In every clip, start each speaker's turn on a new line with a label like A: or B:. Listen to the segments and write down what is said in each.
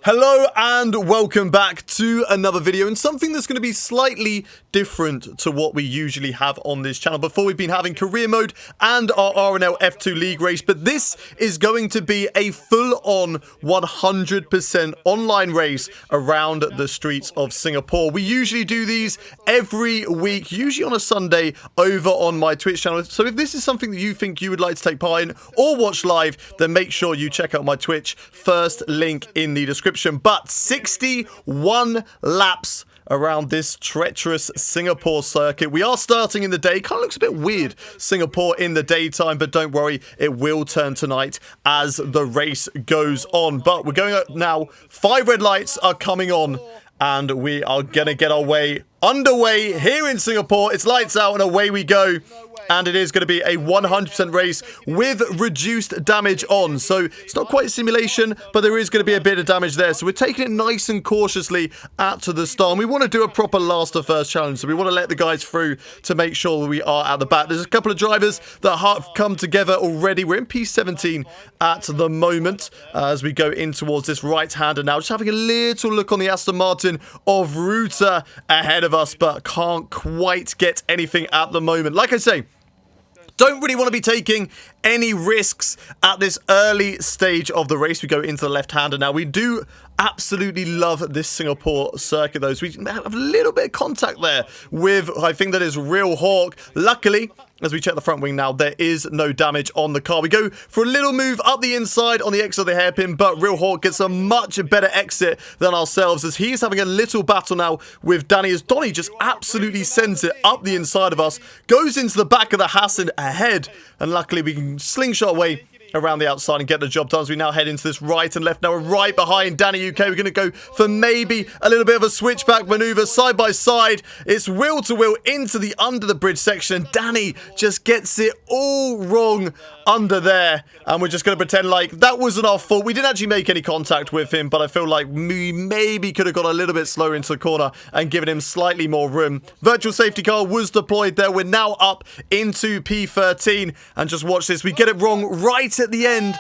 A: Hello and welcome back to another video and something that's going to be slightly different to what we usually have on this channel. Before, we've been having career mode and our RNL F2 League race, but this is going to be a full-on 100% online race around the streets of Singapore. We usually do these every week, usually on a Sunday over on my Twitch channel. So if this is something that you think you would like to take part in or watch live, then make sure you check out my Twitch, first link in the description. But 61 laps around this treacherous Singapore circuit. We are starting in the day. Kind of looks a bit weird, Singapore in the daytime, but don't worry, it will turn tonight as the race goes on. But we're going up now. 5 red lights are coming on, and we are going to get our way underway here in Singapore. It's lights out and away we go. And it is going to be a 100% race with reduced damage on. So it's not quite a simulation, but there is going to be a bit of damage there. So we're taking it nice and cautiously at the start. And we want to do a proper last to first challenge. So we want to let the guys through to make sure we are at the back. There's a couple of drivers that have come together already. We're in P17 at the moment as we go in towards this right-hander now. Just having a little look on the Aston Martin of Ruta ahead of us, but can't quite get anything at the moment. Like I say, don't really want to be taking any risks at this early stage of the race. We go into the left-hander now. We do absolutely love this Singapore circuit, though. So we have a little bit of contact there with, I think that is Real Hawk. Luckily, as we check the front wing now, there is no damage on the car. We go for a little move up the inside on the exit of the hairpin, but Real Hawk gets a much better exit than ourselves as he's having a little battle now with Danny, as Donny just absolutely sends it up the inside of us, goes into the back of the Hassan ahead, and luckily we can slingshot away around the outside and get the job done as we now head into this right and left. Now we're right behind Danny UK. We're going to go for maybe a little bit of a switchback maneuver side by side. It's wheel to wheel into the under the bridge section. Danny just gets it all wrong under there, and we're just going to pretend like that wasn't our fault. We didn't actually make any contact with him, but I feel like we maybe could have got a little bit slower into the corner and given him slightly more room. Virtual safety car was deployed there. We're now up into P13, and just watch this. We get it wrong right at the end,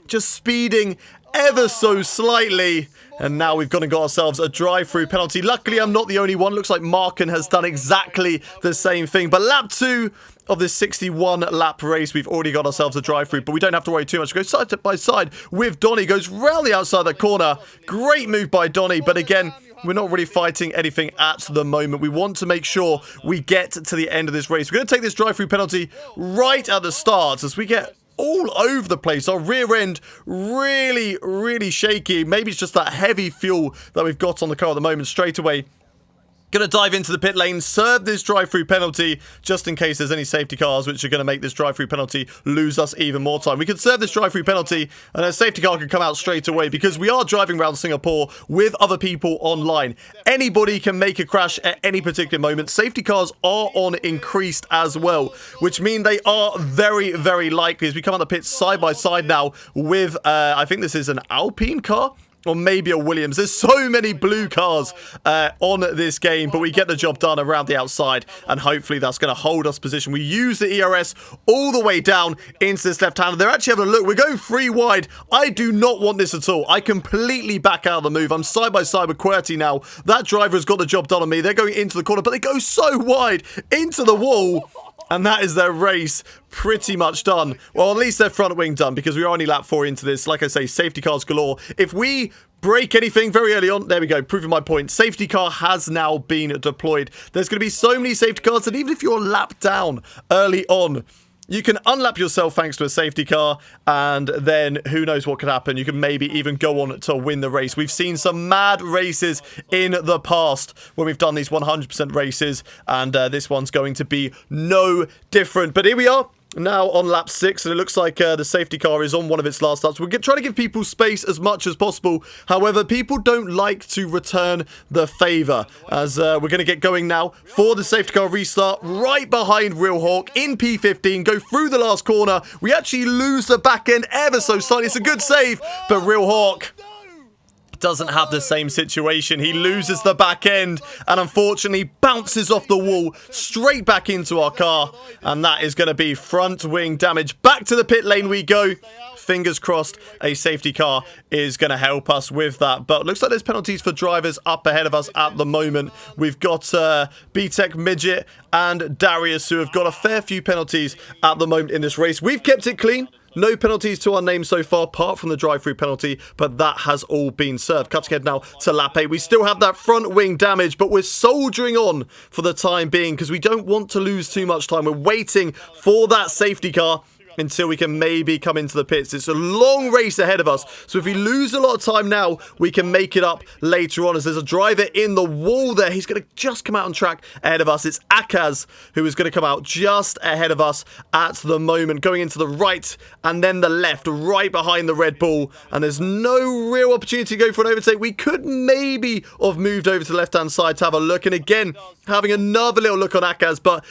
A: just speeding ever so slightly, and now we've gone and got ourselves a drive-through penalty. Luckily, I'm not the only one. Looks like Markin has done exactly the same thing. But lap 2 of this 61 lap race, we've already got ourselves a drive-through, but we don't have to worry too much. Go side by side with Donny, goes round the outside of the corner. Great move by Donny, but again, we're not really fighting anything at the moment. We want to make sure we get to the end of this race. We're going to take this drive-through penalty right at the start as we get all over the place. Our rear end really shaky. Maybe it's just that heavy fuel that we've got on the car at the moment. Straight away, going to dive into the pit lane, serve this drive-through penalty, just in case there's any safety cars which are going to make this drive-through penalty lose us even more time. We could serve this drive-through penalty, and a safety car could come out straight away, because we are driving around Singapore with other people online. Anybody can make a crash at any particular moment. Safety cars are on increased as well, which mean they are very likely as we come out the pits side by side now with, I think this is an Alpine car, or maybe a Williams. There's so many blue cars on this game, but we get the job done around the outside, and hopefully that's going to hold us position. We use the ERS all the way down into this left-hander. They're actually having a look. We're going 3 wide. I do not want this at all. I completely back out of the move. I'm side by side with QWERTY now. That driver has got the job done on me. They're going into the corner, but they go so wide into the wall. And that is their race pretty much done. Well, at least their front wing done, because we are only lap 4 into this. Like I say, safety cars galore. If we break anything very early on, there we go, proving my point. Safety car has now been deployed. There's going to be so many safety cars that even if you're lapped down early on, you can unlap yourself thanks to a safety car, and then who knows what could happen. You can maybe even go on to win the race. We've seen some mad races in the past when we've done these 100% races, and this one's going to be no different. But here we are, now on lap 6, and it looks like the safety car is on one of its last laps. We're trying to give people space as much as possible. However, people don't like to return the favour, as we're going to get going now for the safety car restart right behind Real Hawk in P15. Go through the last corner. We actually lose the back end ever so slightly. It's a good save, but Real Hawk doesn't have the same situation. He loses the back end and unfortunately bounces off the wall straight back into our car. And that is going to be front wing damage. Back to the pit lane we go. Fingers crossed a safety car is going to help us with that. But looks like there's penalties for drivers up ahead of us at the moment. We've got BTEC Midget and Darius who have got a fair few penalties at the moment in this race. We've kept it clean. No penalties to our name so far, apart from the drive-through penalty, but that has all been served. Cutting ahead now to lap 8. We still have that front wing damage, but we're soldiering on for the time being because we don't want to lose too much time. We're waiting for that safety car until we can maybe come into the pits. It's a long race ahead of us, so if we lose a lot of time now, we can make it up later on as there's a driver in the wall there. He's going to just come out on track ahead of us. It's Akaz who is going to come out just ahead of us at the moment, going into the right and then the left, right behind the Red Bull, and there's no real opportunity to go for an overtake. We could maybe have moved over to the left-hand side to have a look, and again, having another little look on Akaz, but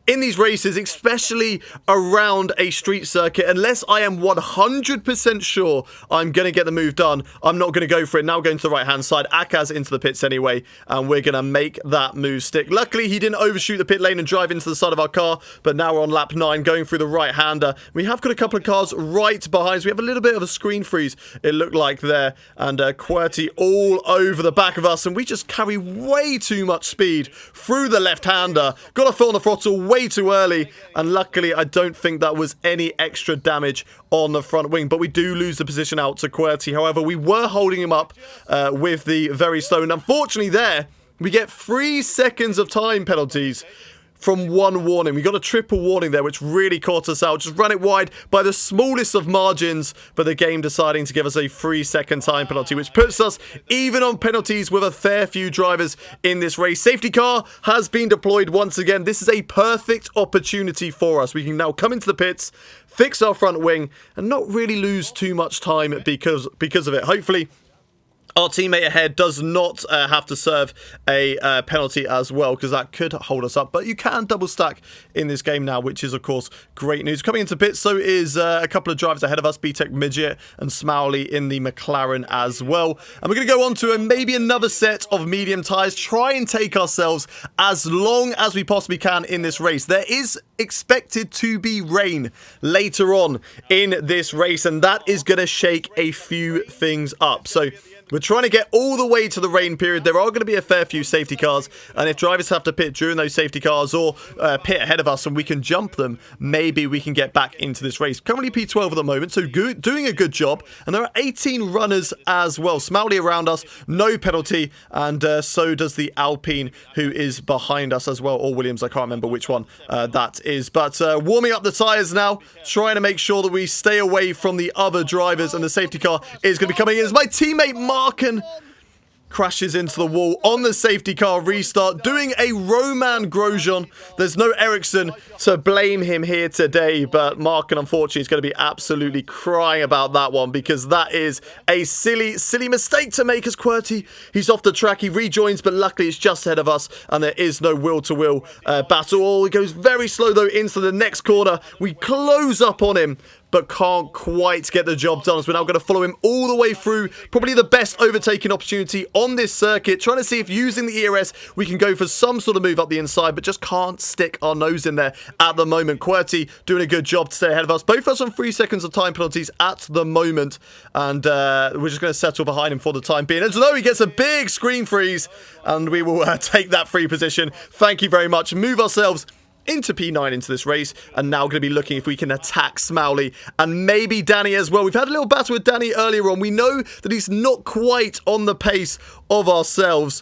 A: in these races, especially around a street circuit, unless I am 100% sure I'm going to get the move done, I'm not going to go for it. Now going to the right-hand side, Akaz into the pits anyway, and we're going to make that move stick. Luckily, he didn't overshoot the pit lane and drive into the side of our car, but now we're on lap 9, going through the right-hander. We have got a couple of cars right behind us. We have a little bit of a screen freeze, it looked like there, and QWERTY all over the back of us, and we just carry way too much speed through the left-hander. Got a foot on the throttle way too early, and luckily I don't think that was any extra damage on the front wing, but we do lose the position out to QWERTY. However, we were holding him up with the very slow, and unfortunately there we get 3 seconds of time penalties from one warning. We got a triple warning there, which really caught us out. Just run it wide by the smallest of margins, but the game deciding to give us a 3-second time penalty, which puts us even on penalties with a fair few drivers in this race. Safety car has been deployed once again. This is a perfect opportunity for us. We can now come into the pits, fix our front wing, and not really lose too much time because of it. Hopefully, our teammate ahead does not have to serve a penalty as well, because that could hold us up. But you can double stack in this game now, which is, of course, great news. Coming into pits, so is a couple of drivers ahead of us, BTEC Midget and Smowley in the McLaren as well. And we're going to go on to maybe another set of medium tyres, try and take ourselves as long as we possibly can in this race. There is expected to be rain later on in this race, and that is going to shake a few things up. So we're trying to get all the way to the rain period. There are going to be a fair few safety cars, and if drivers have to pit during those safety cars or pit ahead of us and we can jump them, maybe we can get back into this race. Currently P12 at the moment, so doing a good job, and there are 18 runners as well. Smowley around us, no penalty, and so does the Alpine who is behind us as well, or Williams, I can't remember which one that is. But warming up the tyres now, trying to make sure that we stay away from the other drivers, and the safety car is going to be coming in as my teammate Marken crashes into the wall on the safety car restart, doing a Roman Grosjean. There's no Ericsson to blame him here today, but Marken, unfortunately, is going to be absolutely crying about that one, because that is a silly mistake to make as QWERTY. He's off the track, he rejoins, but luckily it's just ahead of us, and there is no will-to-will battle. Oh, he goes very slow, though, into the next corner. We close up on him, but can't quite get the job done, as we're now going to follow him all the way through. Probably the best overtaking opportunity on this circuit, trying to see if using the ERS we can go for some sort of move up the inside, but just can't stick our nose in there at the moment. QWERTY doing a good job to stay ahead of us. Both of us on 3 seconds of time penalties at the moment, and we're just going to settle behind him for the time being. As though he gets a big screen freeze, and we will take that free position. Thank you very much. Move ourselves into P9 into this race, and now going to be looking if we can attack Smowley and maybe Danny as well. We've had a little battle with Danny earlier on. We know that he's not quite on the pace of ourselves,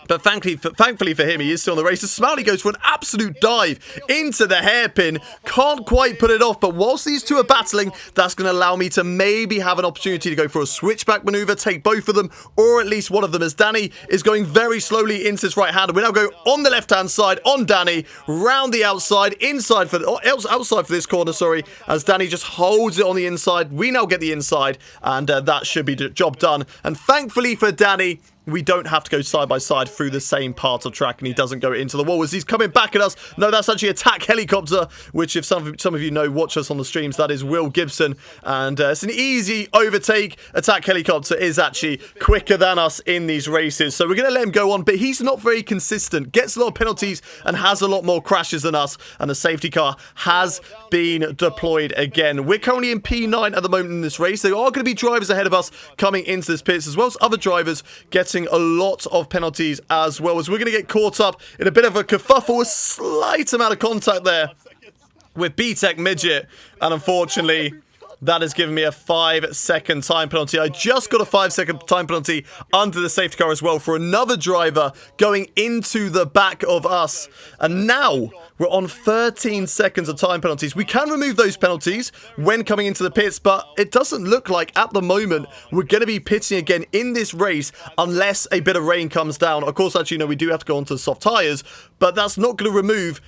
A: but thankfully for him, he is still in the race. So Smowley goes for an absolute dive into the hairpin. Can't quite put it off, but whilst these two are battling, that's going to allow me to maybe have an opportunity to go for a switchback maneuver, take both of them, or at least one of them, as Danny is going very slowly into his right-hander. We now go on the left-hand side on Danny, round the outside, outside for this corner, sorry, as Danny just holds it on the inside. We now get the inside, and that should be the job done. And thankfully for Danny, we don't have to go side by side through the same part of track, and he doesn't go into the wall as he's coming back at us. No, that's actually Attack Helicopter, which if some of you know, watch us on the streams, that is Will Gibson, and it's an easy overtake. Attack Helicopter is actually quicker than us in these races, so we're going to let him go on, but he's not very consistent, gets a lot of penalties and has a lot more crashes than us, and the safety car has been deployed again. We're currently in P9 at the moment in this race. There are going to be drivers ahead of us coming into this pits, as well as other drivers getting a lot of penalties, as well as we're going to get caught up in a bit of a kerfuffle, a slight amount of contact there with BTEC Midget, and unfortunately that has given me a 5-second time penalty. I just got a 5-second time penalty under the safety car as well for another driver going into the back of us. And now we're on 13 seconds of time penalties. We can remove those penalties when coming into the pits, but it doesn't look like at the moment we're going to be pitting again in this race unless a bit of rain comes down. Of course, actually, no, we do have to go onto soft tyres, but that's not going to remove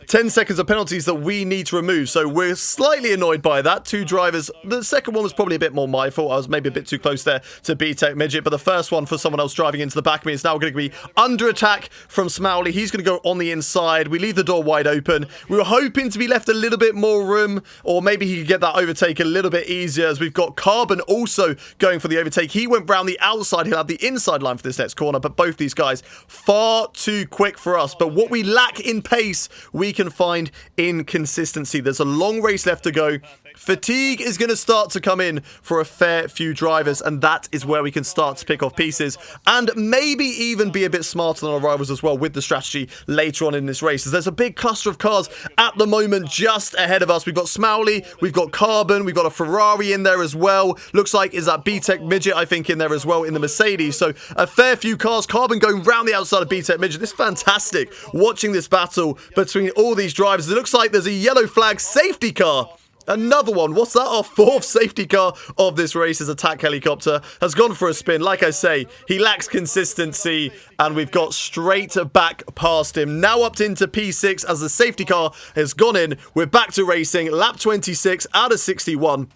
A: 10 seconds of penalties that we need to remove, so we're slightly annoyed by that. Two drivers. The second one was probably a bit more my fault. I was maybe a bit too close there to BTEC Midget, but the first one for someone else driving into the back of me is now going to be under attack from Smowley. He's going to go on the inside. We leave the door wide open. We were hoping to be left a little bit more room, or maybe he could get that overtake a little bit easier, as we've got Carbon also going for the overtake. He went round the outside. He'll have the inside line for this next corner, but both these guys far too quick for us. But what we lack in pace, we can find in consistency. There's a long race left to go. Fatigue is going to start to come in for a fair few drivers, and that is where we can start to pick off pieces and maybe even be a bit smarter than our rivals as well with the strategy later on in this race, as there's a big cluster of cars at the moment just ahead of us. We've got Smowley, we've got Carbon, we've got a Ferrari in there as well. Looks like is that BTEC Midget, I think, in there as well in the Mercedes. So a fair few cars. Carbon going round the outside of BTEC Midget. This is fantastic watching this battle between all these drivers. It looks like there's a yellow flag safety car. Another one. What's that? Our fourth safety car of this race is Attack Helicopter. Has gone for a spin. Like I say, he lacks consistency, and we've got straight back past him. Now up into P6 as the safety car has gone in. We're back to racing. Lap 26 out of 61.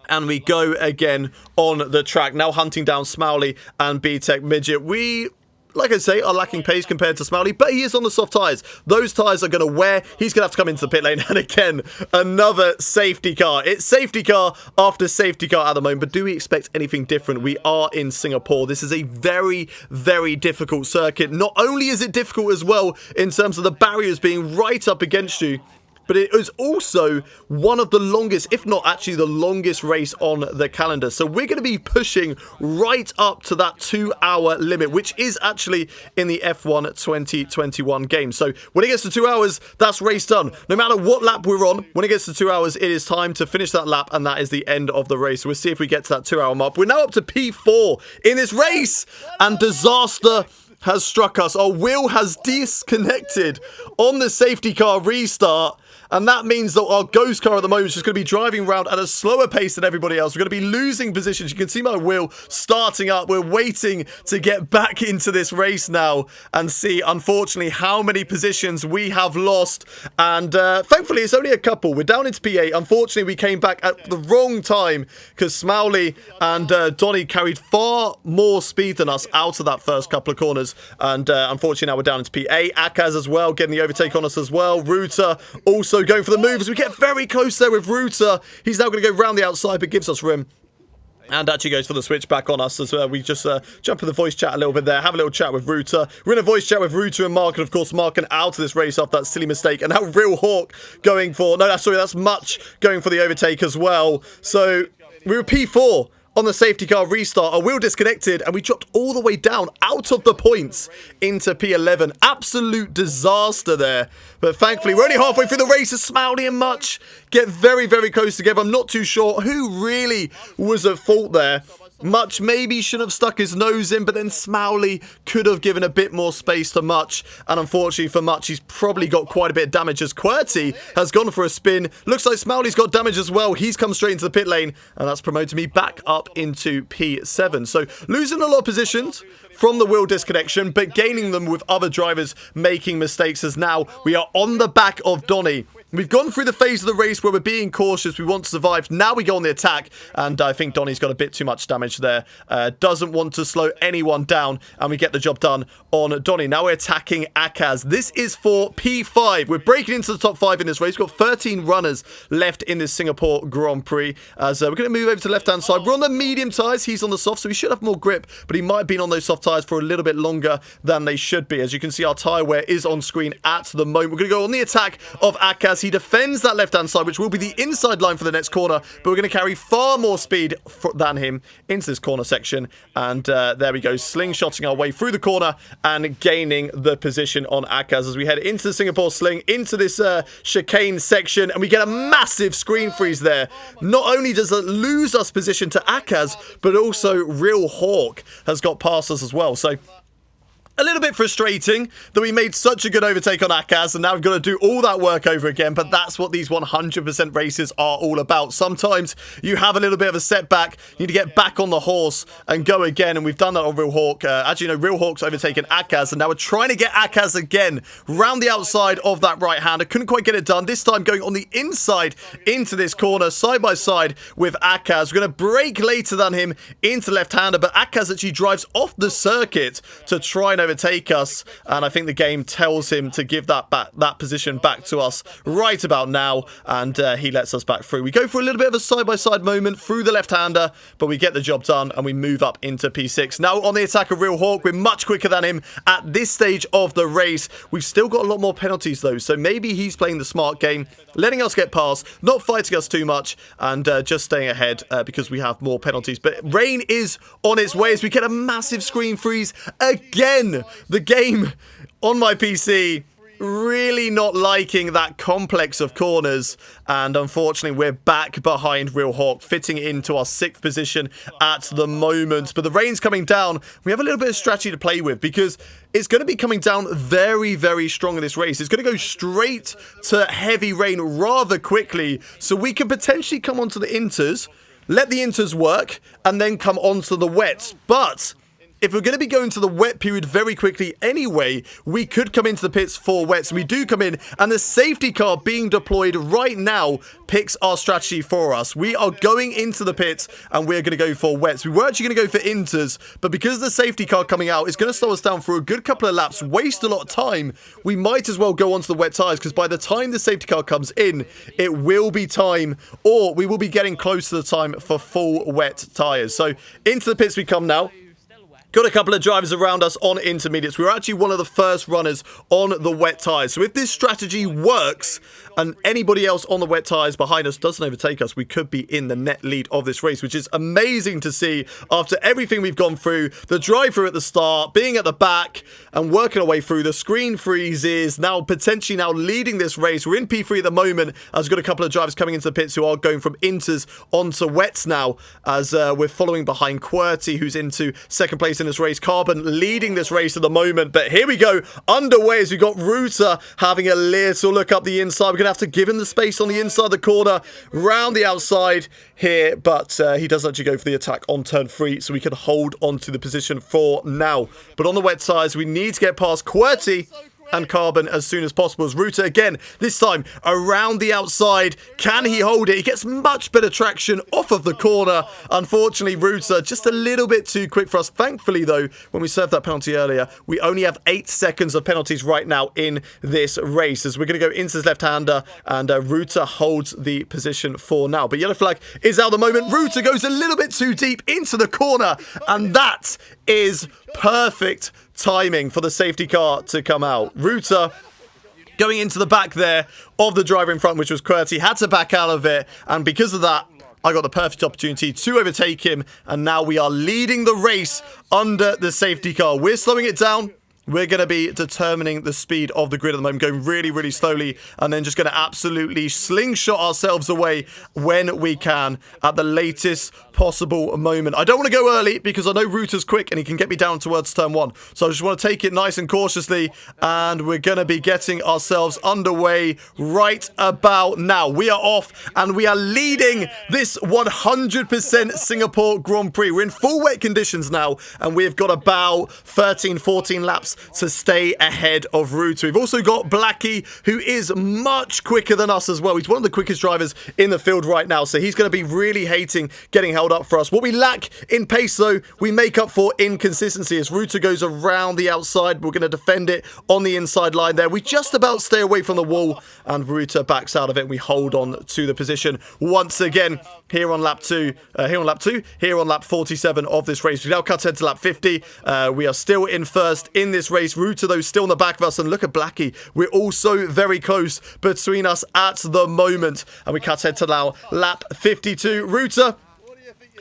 A: And we go again on the track. Now hunting down Smowley and BTEC Midget. We, like I say, are lacking pace compared to Smowley, but he is on the soft tyres. Those tyres are going to wear. He's going to have to come into the pit lane. And again, another safety car. It's safety car after safety car at the moment, but do we expect anything different? We are in Singapore. This is a very, very difficult circuit. Not only is it difficult as well in terms of the barriers being right up against you, but it is also one of the longest, if not actually the longest race on the calendar. So we're going to be pushing right up to that 2-hour limit, which is actually in the F1 2021 game. So when it gets to 2 hours, that's race done. No matter what lap we're on, when it gets to 2 hours, it is time to finish that lap, and that is the end of the race. We'll see if we get to that 2-hour mark. We're now up to P4 in this race, and disaster has struck us. Our wheel has disconnected on the safety car restart. And that means that our ghost car at the moment is just going to be driving around at a slower pace than everybody else. We're going to be losing positions. You can see my wheel starting up. We're waiting to get back into this race now and see, unfortunately, how many positions we have lost. And thankfully, it's only a couple. We're down into P8. Unfortunately, we came back at the wrong time because Smowley and Donny carried far more speed than us out of that first couple of corners. And unfortunately, now we're down into P8. Akaz as well, getting the overtake on us as well. Ruta also going for the move as we get very close there with Ruta. He's now going to go round the outside, but gives us room. And actually goes for the switch back on us as we just jump in the voice chat a little bit there. Have a little chat with Ruta. We're in a voice chat with Ruta and Mark. And of course, Mark and out of this race after that silly mistake. And now Real Hawk going for... No, sorry, that's Much going for the overtake as well. So we were P4 on the safety car restart. Our wheel disconnected and we dropped all the way down out of the points into P11. Absolute disaster there. But thankfully, we're only halfway through the race as Smowley and Much get very, very close together. I'm not too sure who really was at fault there. Much maybe shouldn't have stuck his nose in, but then Smowley could have given a bit more space to Much. And unfortunately for Much, he's probably got quite a bit of damage as QWERTY has gone for a spin. Looks like Smowley's got damage as well. He's come straight into the pit lane, and that's promoted me back up into P7. So losing a lot of positions from the wheel disconnection, but gaining them with other drivers making mistakes, as now we are on the back of Donny. We've gone through the phase of the race where we're being cautious. We want to survive. Now we go on the attack. And I think Donnie's got a bit too much damage there. Doesn't want to slow anyone down. And we get the job done on Donnie. Now we're attacking Akaz. This is for P5. We're breaking into the top 5 in this race. We've got 13 runners left in this Singapore Grand Prix. As we're going to move over to the left-hand side. We're on the medium tyres. He's on the soft, so he should have more grip. But he might have been on those soft tyres for a little bit longer than they should be. As you can see, our tyre wear is on screen at the moment. We're going to go on the attack of Akaz. He defends that left-hand side, which will be the inside line for the next corner, but we're going to carry far more speed than him into this corner section, and there we go, slingshotting our way through the corner and gaining the position on Akaz as we head into the Singapore Sling, into this chicane section, and we get a massive screen freeze there. Not only does it lose us position to Akaz, but also Real Hawk has got past us as well, so a little bit frustrating that we made such a good overtake on Akaz and now we've got to do all that work over again, but that's what these 100% races are all about. Sometimes you have a little bit of a setback, you need to get back on the horse and go again, and we've done that on Real Hawk. As you know, Real Hawk's overtaken Akaz, and now we're trying to get Akaz again round the outside of that right hand. I couldn't quite get it done. This time going on the inside into this corner, side by side with Akaz. We're going to brake later than him into left-hander, but Akaz actually drives off the circuit to try and overtake us, and I think the game tells him to give that position back to us right about now, and he lets us back through. We go for a little bit of a side-by-side moment through the left-hander, but we get the job done and we move up into P6. Now on the attack of Real Hawk, we're much quicker than him at this stage of the race. We've still got a lot more penalties though, so maybe he's playing the smart game, letting us get past, not fighting us too much, and just staying ahead because we have more penalties. But rain is on its way as we get a massive screen freeze again. The game on my PC really not liking that complex of corners, and unfortunately we're back behind Real Hawk, fitting into our 6th position at the moment. But the rain's coming down. We have a little bit of strategy to play with because it's going to be coming down very, very strong in this race. It's going to go straight to heavy rain rather quickly, so we can potentially come onto the inters, let the inters work, and then come onto the wets. But if we're going to be going to the wet period very quickly anyway, we could come into the pits for wets. We do come in, and the safety car being deployed right now picks our strategy for us. We are going into the pits, and we're going to go for wets. We were actually going to go for inters, but because of the safety car coming out, it's going to slow us down for a good couple of laps, waste a lot of time. We might as well go onto the wet tyres, because by the time the safety car comes in, it will be time, or we will be getting close to the time for full wet tyres. So into the pits we come now. Got a couple of drivers around us on intermediates. We were actually one of the first runners on the wet tyres. So if this strategy works and anybody else on the wet tyres behind us doesn't overtake us, we could be in the net lead of this race, which is amazing to see after everything we've gone through. The drive-through at the start, being at the back and working our way through. The screen freeze is now potentially leading this race. We're in P3 at the moment, as we've got a couple of drivers coming into the pits who are going from inters onto wets now, as we're following behind QWERTY, who's into 2nd place in this race. Carbon leading this race at the moment, but here we go, underway as we've got Ruta having a little look up the inside. We're going to have to give him the space on the inside of the corner, round the outside here, but he does actually go for the attack on turn 3, so we can hold on to the position for now. But on the wet tyres, we need to get past QWERTY and Carbon as soon as possible. As Ruta again, this time around the outside. Can he hold it? He gets much better traction off of the corner. Unfortunately, Ruta just a little bit too quick for us. Thankfully, though, when we served that penalty earlier, we only have 8 seconds of penalties right now in this race, as we're going to go into this left-hander, and Ruta holds the position for now. But yellow flag is out at the moment. Ruta goes a little bit too deep into the corner, and that is perfect timing for the safety car to come out. Ruta going into the back there of the driver in front, which was QWERTY, had to back out of it, and because of that, I got the perfect opportunity to overtake him, and now we are leading the race under the safety car. We're slowing it down. We're going to be determining the speed of the grid at the moment, going really, really slowly, and then just going to absolutely slingshot ourselves away when we can at the latest possible moment. I don't want to go early because I know Ruta's quick and he can get me down towards turn 1. So I just want to take it nice and cautiously, and we're going to be getting ourselves underway right about now. We are off and we are leading this 100% Singapore Grand Prix. We're in full wet conditions now, and we have got about 13, 14 laps us to stay ahead of Ruta. We've also got Blackie, who is much quicker than us as well. He's one of the quickest drivers in the field right now, so he's going to be really hating getting held up for us. What we lack in pace, though, we make up for in consistency. As Ruta goes around the outside, we're going to defend it on the inside line there. We just about stay away from the wall, and Ruta backs out of it, and we hold on to the position once again here on lap 47 of this race. We now cut ahead to lap 50. We are still in first in this race. Ruta, though, still in the back of us, and look at Blackie. We're also very close between us at the moment, and we cut ahead to now lap 52. Ruta,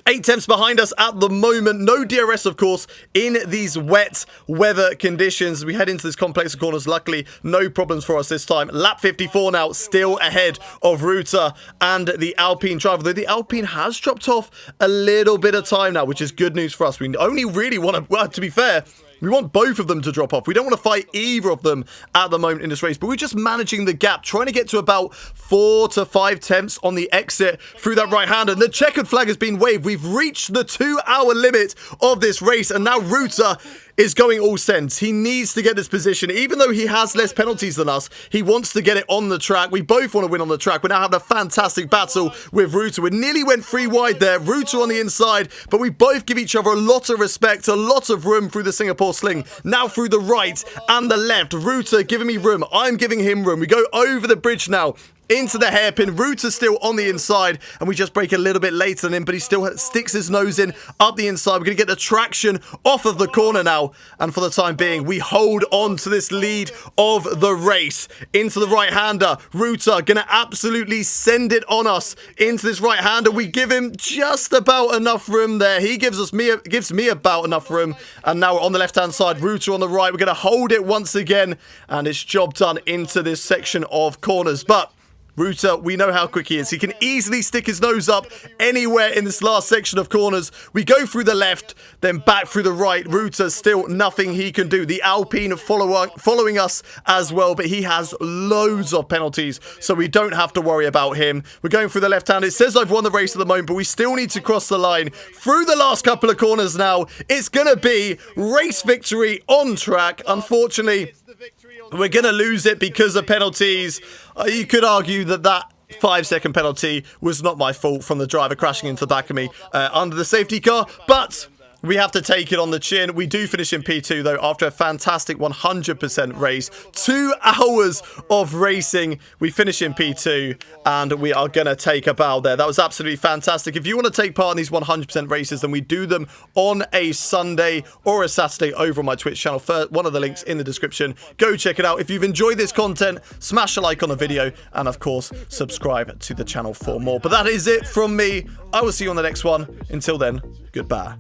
A: 8 tenths behind us at the moment. No DRS, of course, in these wet weather conditions. We head into this complex of corners. Luckily, no problems for us this time. Lap 54 now, still ahead of Ruta and the Alpine driver. Though the Alpine has dropped off a little bit of time now, which is good news for us. We only really want to, well, to be fair, we want both of them to drop off. We don't want to fight either of them at the moment in this race, but we're just managing the gap, trying to get to about 4 to 5 tenths on the exit through that right-hander. And the checkered flag has been waved. We've reached the 2-hour limit of this race, and now Ruta is going all sends. He needs to get this position. Even though he has less penalties than us, he wants to get it on the track. We both want to win on the track. We're now having a fantastic battle with Ruta. We nearly went 3 wide there. Ruta on the inside, but we both give each other a lot of respect, a lot of room through the Singapore Sling. Now through the right and the left. Ruta giving me room. I'm giving him room. We go over the bridge now into the hairpin. Ruta's still on the inside, and we just break a little bit later than him, but he still sticks his nose in up the inside. We're going to get the traction off of the corner now, and for the time being, we hold on to this lead of the race. Into the right-hander. Ruta going to absolutely send it on us into this right-hander. We give him just about enough room there. He gives me about enough room, and now we're on the left-hand side. Ruta on the right. We're going to hold it once again, and it's job done into this section of corners. But Ruta, we know how quick he is. He can easily stick his nose up anywhere in this last section of corners. We go through the left, then back through the right. Ruta, still nothing he can do. The Alpine following us as well, but he has loads of penalties, so we don't have to worry about him. We're going through the left hand. It says I've won the race at the moment, but we still need to cross the line. Through the last couple of corners now, it's going to be race victory on track. Unfortunately, we're going to lose it because of penalties. You could argue that 5-second penalty was not my fault from the driver crashing into the back of me under the safety car, but we have to take it on the chin. We do finish in P2, though, after a fantastic 100% race. 2 hours of racing. We finish in P2, and we are going to take a bow there. That was absolutely fantastic. If you want to take part in these 100% races, then we do them on a Sunday or a Saturday over on my Twitch channel. One of the links in the description. Go check it out. If you've enjoyed this content, smash a like on the video, and, of course, subscribe to the channel for more. But that is it from me. I will see you on the next one. Until then, goodbye.